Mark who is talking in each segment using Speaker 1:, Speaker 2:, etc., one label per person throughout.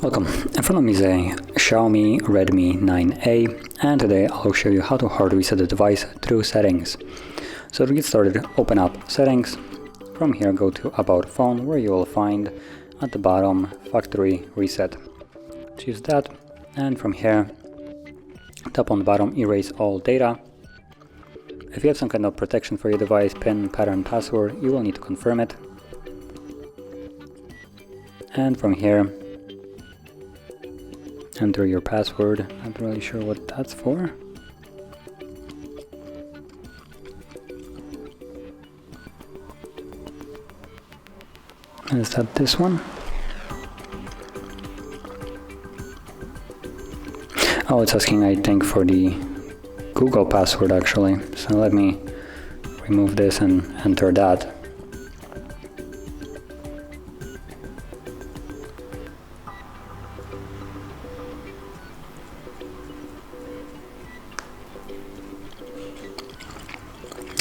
Speaker 1: Welcome, in front of me is a Xiaomi Redmi 9A, and today I'll show you how to hard reset the device through settings. So to get started, open up settings. From here go to about phone, where you will find at the bottom factory reset. Choose that, and from here tap on the bottom erase all data. If you have some kind of protection for your device, PIN, pattern, password, you will need to confirm it. And from here enter your password. Not really sure what that's for. Is that this one? Oh, it's asking, I think, for the Google password actually. So let me remove this and enter that.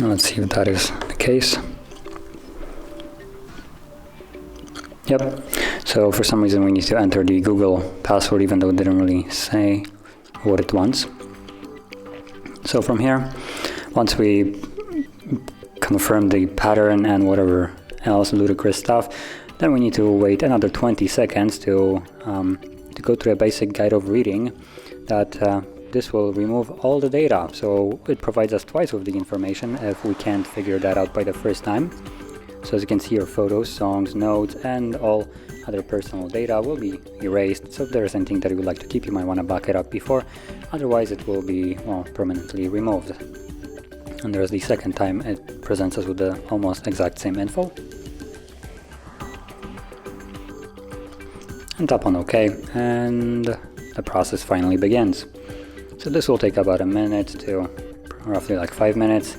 Speaker 1: Let's see if that is the case. Yep, so for some reason we need to enter the Google password even though it didn't really say what it wants. So from here, once we confirm the pattern and whatever else ludicrous stuff, then we need to wait another 20 seconds to go through a basic guide of reading that this will remove all the data. So it provides us twice with the information if we can't figure that out by the first time. So as you can see, your photos, songs, notes, and all other personal data will be erased. So if there is anything that you would like to keep, you might want to back it up before. Otherwise, it will be, well, permanently removed. And there's the second time it presents us with the almost exact same info. And tap on OK, and the process finally begins. So this will take about a minute to roughly like 5 minutes.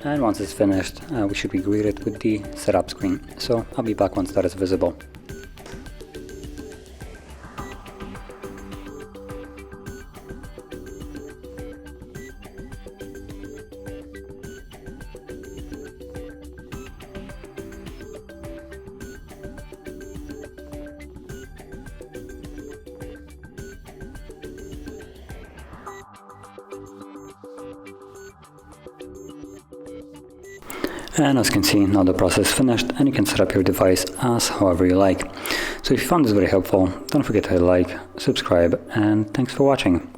Speaker 1: And once it's finished, we should be greeted with the setup screen. So I'll be back once that is visible. And as you can see, now the process is finished and you can set up your device as however you like. So if you found this very helpful, don't forget to hit like, subscribe, and thanks for watching.